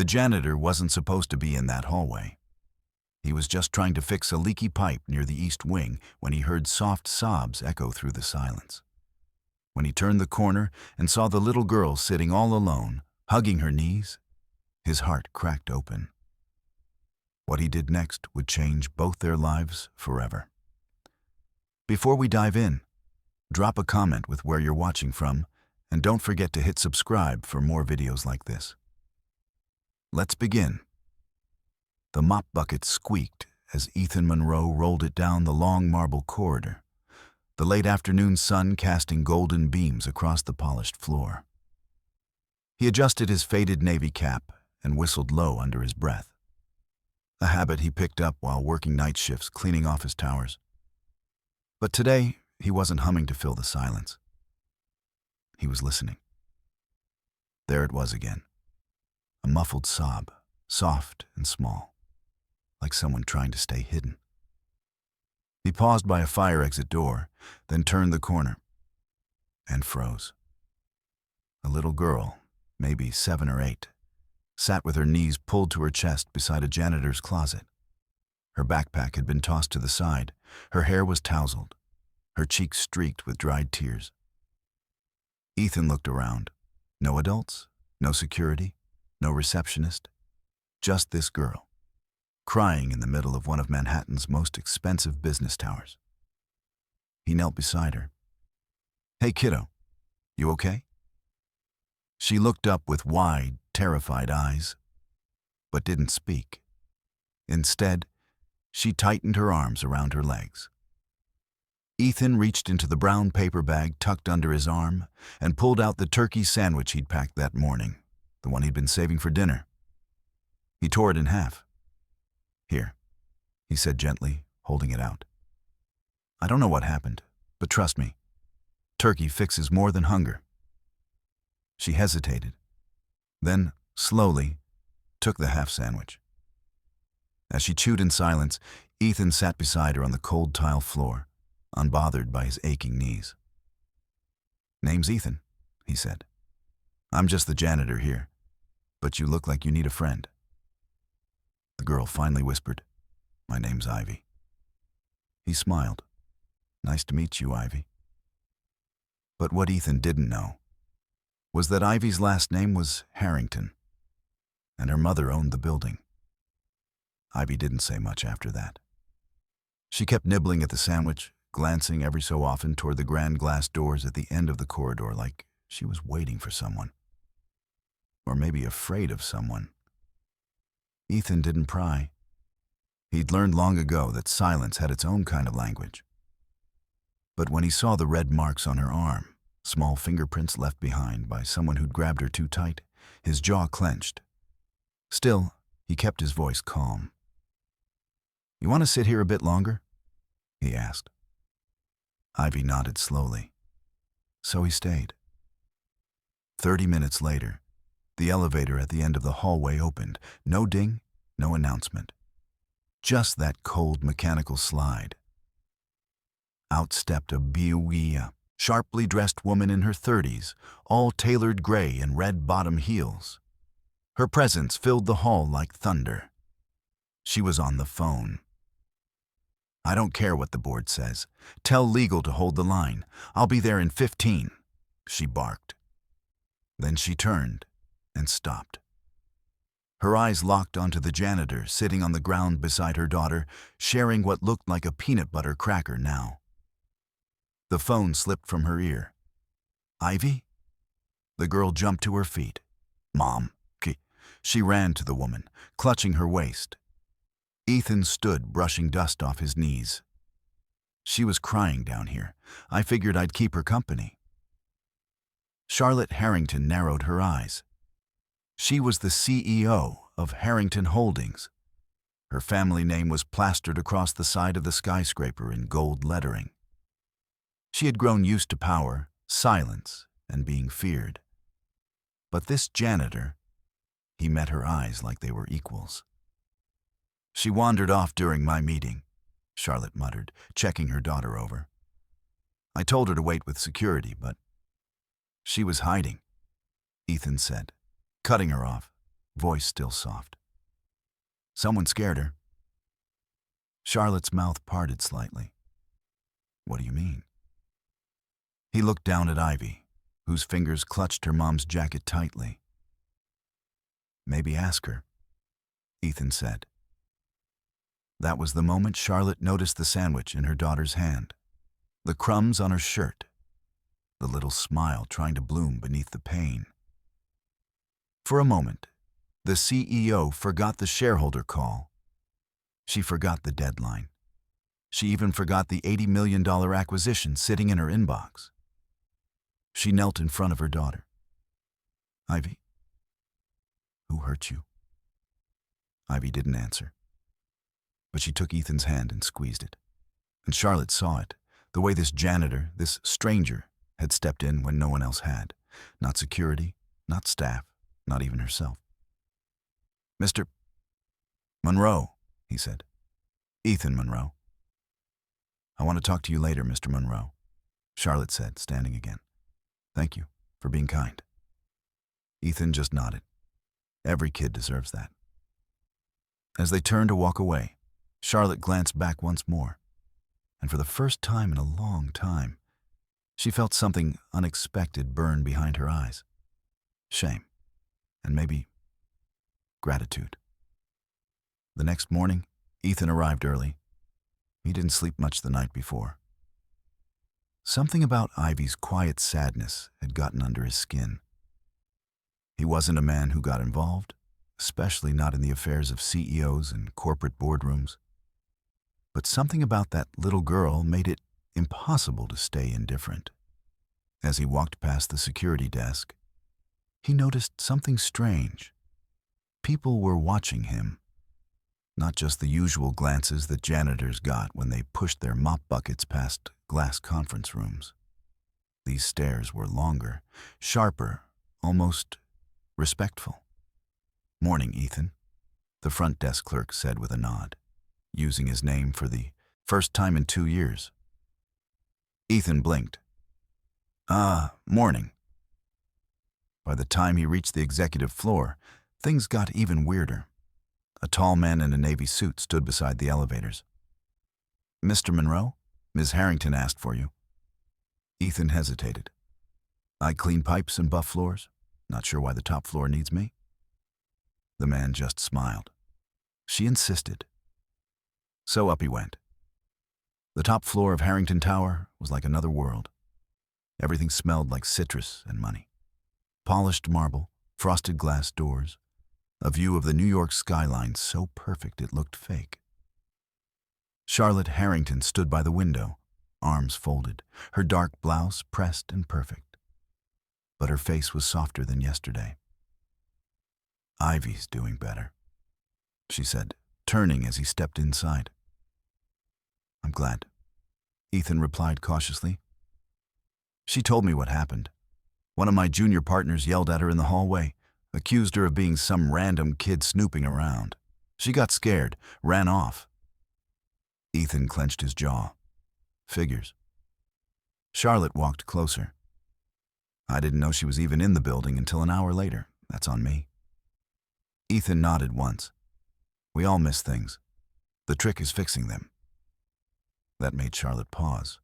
janitor wasn't supposed to be in that hallway. He was just trying to fix a leaky pipe near the east wing when he heard soft sobs echo through the silence. When he turned the corner and saw the little girl sitting all alone, hugging her knees, his heart cracked open. What he did next would change both their lives forever. Before we dive in, drop a comment with where you're watching from, and don't forget to hit subscribe for more videos like this. Let's begin. The mop bucket squeaked as Ethan Monroe rolled it down the long marble corridor, the late afternoon sun casting golden beams across the polished floor. He adjusted his faded navy cap and whistled low under his breath, a habit he picked up while working night shifts cleaning office towers. But today, he wasn't humming to fill the silence. He was listening. There it was again, a muffled sob, soft and small, like someone trying to stay hidden. He paused by a fire exit door, then turned the corner, and froze. A little girl, maybe 7 or 8, sat with her knees pulled to her chest beside a janitor's closet. Her backpack had been tossed to the side, her hair was tousled, her cheeks streaked with dried tears. Ethan looked around. No adults, no security, no receptionist, just this girl, crying in the middle of one of Manhattan's most expensive business towers. He knelt beside her. "Hey, kiddo, you okay?" She looked up with wide, terrified eyes, but didn't speak. Instead, she tightened her arms around her legs. Ethan reached into the brown paper bag tucked under his arm and pulled out the turkey sandwich he'd packed that morning, the one he'd been saving for dinner. He tore it in half. "Here," he said gently, holding it out. "I don't know what happened, but trust me, turkey fixes more than hunger." She hesitated, then, slowly, took the half sandwich. As she chewed in silence, Ethan sat beside her on the cold tile floor, unbothered by his aching knees. "Name's Ethan," he said. "I'm just the janitor here, but you look like you need a friend." The girl finally whispered, "My name's Ivy." He smiled. "Nice to meet you, Ivy." But what Ethan didn't know was that Ivy's last name was Harrington, and her mother owned the building. Ivy didn't say much after that. She kept nibbling at the sandwich, glancing every so often toward the grand glass doors at the end of the corridor like she was waiting for someone. Or maybe afraid of someone. Ethan didn't pry. He'd learned long ago that silence had its own kind of language. But when he saw the red marks on her arm, small fingerprints left behind by someone who'd grabbed her too tight, his jaw clenched. Still, he kept his voice calm. "You want to sit here a bit longer?" he asked. Ivy nodded slowly. So he stayed. 30 minutes later, the elevator at the end of the hallway opened. No ding, no announcement. Just that cold mechanical slide. Out stepped a biwia, sharply dressed woman in her 30s, all tailored gray and red bottom heels. Her presence filled the hall like thunder. She was on the phone. "I don't care what the board says. Tell legal to hold the line. I'll be there in 15, she barked. Then she turned and stopped. Her eyes locked onto the janitor sitting on the ground beside her daughter, sharing what looked like a peanut butter cracker now. The phone slipped from her ear. "Ivy?" The girl jumped to her feet. "Mom." She ran to the woman, clutching her waist. Ethan stood, brushing dust off his knees. "She was crying down here. I figured I'd keep her company." Charlotte Harrington narrowed her eyes. She was the CEO of Harrington Holdings. Her family name was plastered across the side of the skyscraper in gold lettering. She had grown used to power, silence, and being feared. But this janitor, he met her eyes like they were equals. "She wandered off during my meeting," Charlotte muttered, checking her daughter over. "I told her to wait with security, but..." "She was hiding," Ethan said, cutting her off. voice still soft. Someone scared her. Charlotte's mouth parted slightly. What do you mean? He looked down at Ivy, whose fingers clutched her mom's jacket tightly. Maybe ask her, Ethan said. That was the moment Charlotte noticed the sandwich in her daughter's hand, the crumbs on her shirt, the little smile trying to bloom beneath the pain. For a moment, the CEO forgot the shareholder call. She forgot the deadline. She even forgot the $80 million acquisition sitting in her inbox. She knelt in front of her daughter. Ivy, who hurt you? Ivy didn't answer, but she took Ethan's hand and squeezed it. And Charlotte saw it, the way this janitor, this stranger, had stepped in when no one else had. Not security, not staff, not even herself. Mr. Monroe, he said. Ethan Monroe. I want to talk to you later, Mr. Monroe, Charlotte said, standing again. Thank you for being kind. Ethan just nodded. Every kid deserves that. As they turned to walk away, Charlotte glanced back once more, and for the first time in a long time, she felt something unexpected burn behind her eyes. Shame, and maybe gratitude. The next morning, Ethan arrived early. He didn't sleep much the night before. Something about Ivy's quiet sadness had gotten under his skin. He wasn't a man who got involved, especially not in the affairs of CEOs and corporate boardrooms. But something about that little girl made it impossible to stay indifferent. As he walked past the security desk, he noticed something strange. People were watching him. Not just the usual glances that janitors got when they pushed their mop buckets past glass conference rooms. These stares were longer, sharper, almost respectful. Morning, Ethan, the front desk clerk said with a nod, using his name for the first time in 2 years. Ethan blinked. Morning. By the time he reached the executive floor, things got even weirder. A tall man in a navy suit stood beside the elevators. Mr. Monroe, Ms. Harrington asked for you. Ethan hesitated. I clean pipes and buff floors. Not sure why the top floor needs me. The man just smiled. She insisted. So up he went. The top floor of Harrington Tower was like another world. Everything smelled like citrus and money. Polished marble, frosted glass doors, a view of the New York skyline so perfect it looked fake. Charlotte Harrington stood by the window, arms folded, her dark blouse pressed and perfect. But her face was softer than yesterday. Ivy's doing better, she said, turning as he stepped inside. I'm glad, Ethan replied cautiously. She told me what happened. One of my junior partners yelled at her in the hallway, accused her of being some random kid snooping around. She got scared, ran off. Ethan clenched his jaw. Figures. Charlotte walked closer. I didn't know she was even in the building until an hour later. That's on me. Ethan nodded once. We all miss things. The trick is fixing them. That made Charlotte pause.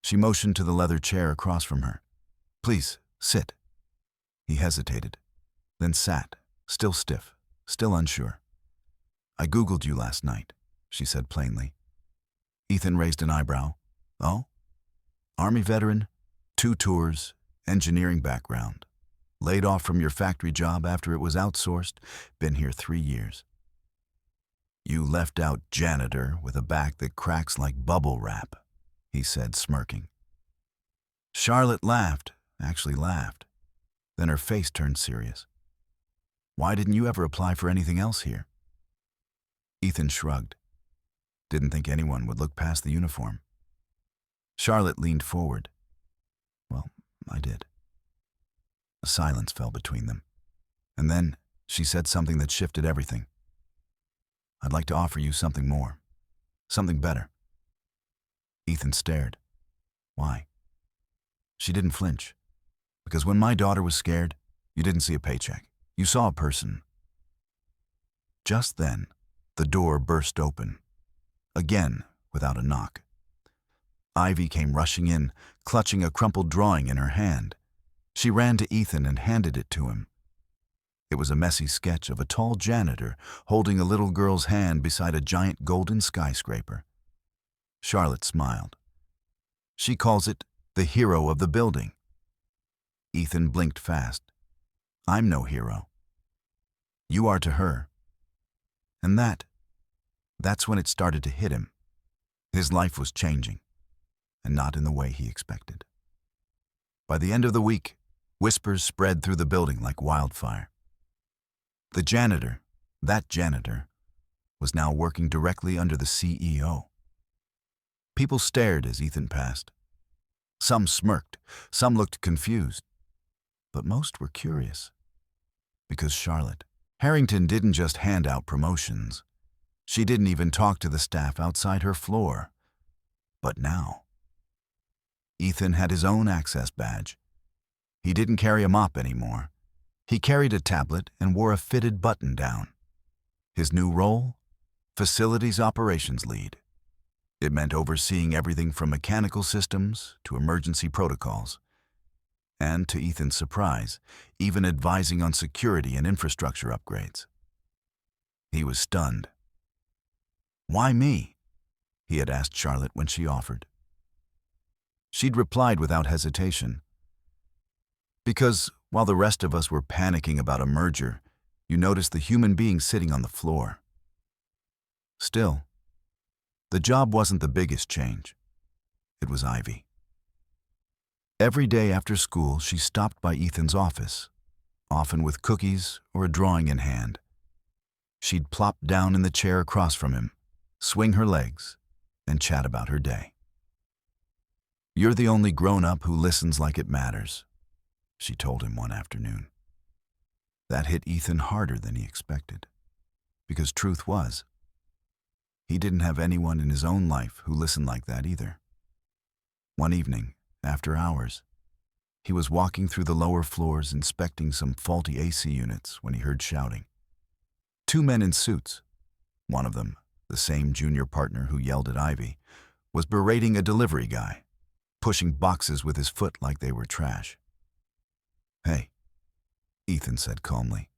She motioned to the leather chair across from her. Please, sit. He hesitated, then sat, still stiff, still unsure. I Googled you last night, she said plainly. Ethan raised an eyebrow. Oh? Army veteran, 2 tours, engineering background. Laid off from your factory job after it was outsourced, been here 3 years. You left out janitor with a back that cracks like bubble wrap, he said, smirking. Charlotte laughed, actually laughed. Then her face turned serious. Why didn't you ever apply for anything else here? Ethan shrugged. Didn't think anyone would look past the uniform. Charlotte leaned forward. Well, I did. A silence fell between them. And then she said something that shifted everything. I'd like to offer you something more. Something better. Ethan stared. Why? She didn't flinch. Because when my daughter was scared, you didn't see a paycheck. You saw a person. Just then, the door burst open, again without a knock. Ivy came rushing in, clutching a crumpled drawing in her hand. She ran to Ethan and handed it to him. It was a messy sketch of a tall janitor holding a little girl's hand beside a giant golden skyscraper. Charlotte smiled. She calls it the hero of the building. Ethan blinked fast. I'm no hero. You are to her. And that's when it started to hit him. His life was changing, and not in the way he expected. By the end of the week, whispers spread through the building like wildfire. The janitor, that janitor, was now working directly under the CEO. People stared as Ethan passed. Some smirked, some looked confused, but most were curious. Because Charlotte Harrington didn't just hand out promotions. She didn't even talk to the staff outside her floor. But now, Ethan had his own access badge. He didn't carry a mop anymore. He carried a tablet and wore a fitted button down. His new role? Facilities operations lead. It meant overseeing everything from mechanical systems to emergency protocols. And, to Ethan's surprise, even advising on security and infrastructure upgrades. He was stunned. Why me? He had asked Charlotte when she offered. She'd replied without hesitation. Because, while the rest of us were panicking about a merger, you noticed the human being sitting on the floor. Still, the job wasn't the biggest change. It was Ivy. Every day after school, she stopped by Ethan's office, often with cookies or a drawing in hand. She'd plop down in the chair across from him, swing her legs, and chat about her day. You're the only grown-up who listens like it matters, she told him one afternoon. That hit Ethan harder than he expected, because truth was, he didn't have anyone in his own life who listened like that either. One evening, after hours, he was walking through the lower floors inspecting some faulty AC units when he heard shouting. Two men in suits, one of them, the same junior partner who yelled at Ivy, was berating a delivery guy, pushing boxes with his foot like they were trash. Hey, Ethan said calmly.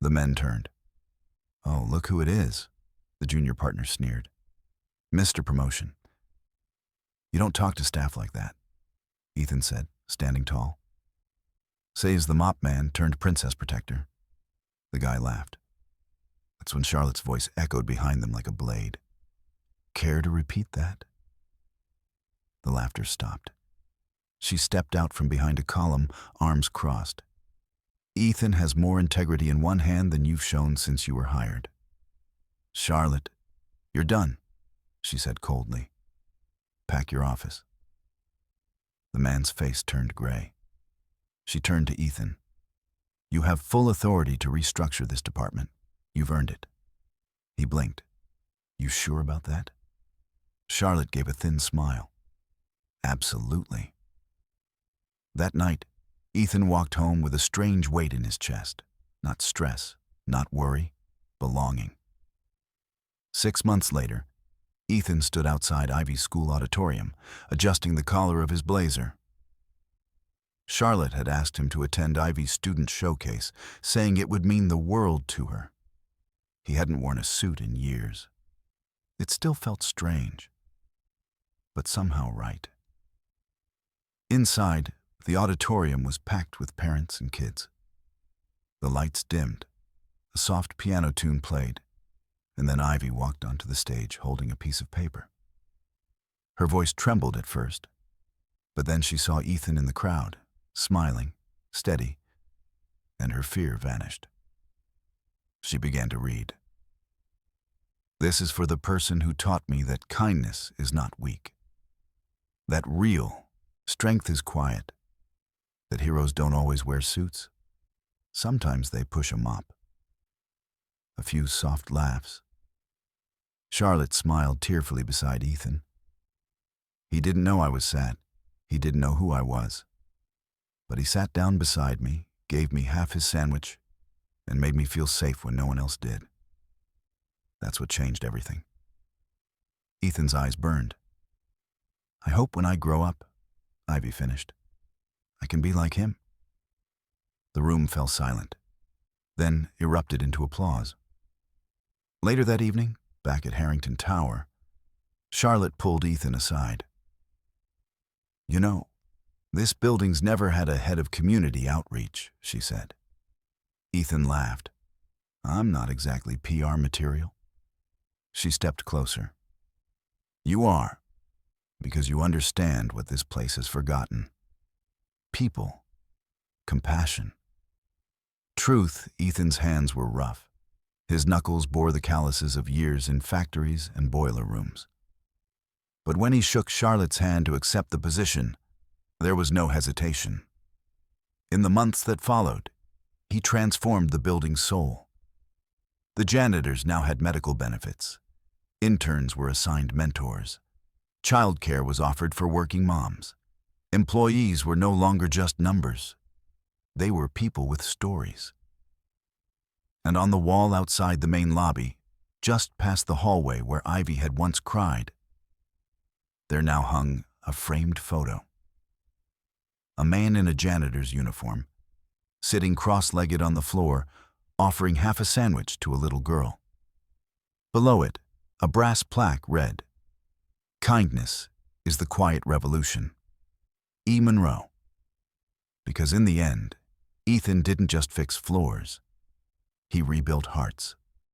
The men turned. Oh, look who it is, the junior partner sneered. Mr. Promotion. You don't talk to staff like that, Ethan said, standing tall. Says the mop man turned princess protector. The guy laughed. That's when Charlotte's voice echoed behind them like a blade. Care to repeat that? The laughter stopped. She stepped out from behind a column, arms crossed. Ethan has more integrity in one hand than you've shown since you were hired. Charlotte, you're done, she said coldly. Pack your office. The man's face turned gray. She turned to Ethan. You have full authority to restructure this department. You've earned it. He blinked. You sure about that? Charlotte gave a thin smile. Absolutely. That night, Ethan walked home with a strange weight in his chest. Not stress, not worry, belonging. 6 months later, Ethan stood outside Ivy's school auditorium, adjusting the collar of his blazer. Charlotte had asked him to attend Ivy's student showcase, saying it would mean the world to her. He hadn't worn a suit in years. It still felt strange, but somehow right. Inside, the auditorium was packed with parents and kids. The lights dimmed, a soft piano tune played, and then Ivy walked onto the stage holding a piece of paper. Her voice trembled at first, but then she saw Ethan in the crowd, smiling, steady, and her fear vanished. She began to read. This is for the person who taught me that kindness is not weak, that real strength is quiet, that heroes don't always wear suits. Sometimes they push a mop. A few soft laughs. Charlotte smiled tearfully beside Ethan. He didn't know I was sad. He didn't know who I was. But he sat down beside me, gave me half his sandwich, and made me feel safe when no one else did. That's what changed everything. Ethan's eyes burned. I hope when I grow up, Ivy finished, I can be like him. The room fell silent, then erupted into applause. Later that evening, back at Harrington Tower, Charlotte pulled Ethan aside. You know, this building's never had a head of community outreach, she said. Ethan laughed. I'm not exactly PR material. She stepped closer. You are, because you understand what this place has forgotten. People. Compassion. Truth, Ethan's hands were rough. His knuckles bore the calluses of years in factories and boiler rooms. But when he shook Charlotte's hand to accept the position, there was no hesitation. In the months that followed, he transformed the building's soul. The janitors now had medical benefits. Interns were assigned mentors. Childcare was offered for working moms. Employees were no longer just numbers. They were people with stories. And on the wall outside the main lobby, just past the hallway where Ivy had once cried, there now hung a framed photo. A man in a janitor's uniform, sitting cross-legged on the floor, offering half a sandwich to a little girl. Below it, a brass plaque read, "Kindness is the quiet revolution. E. Monroe." Because in the end, Ethan didn't just fix floors. He rebuilt hearts.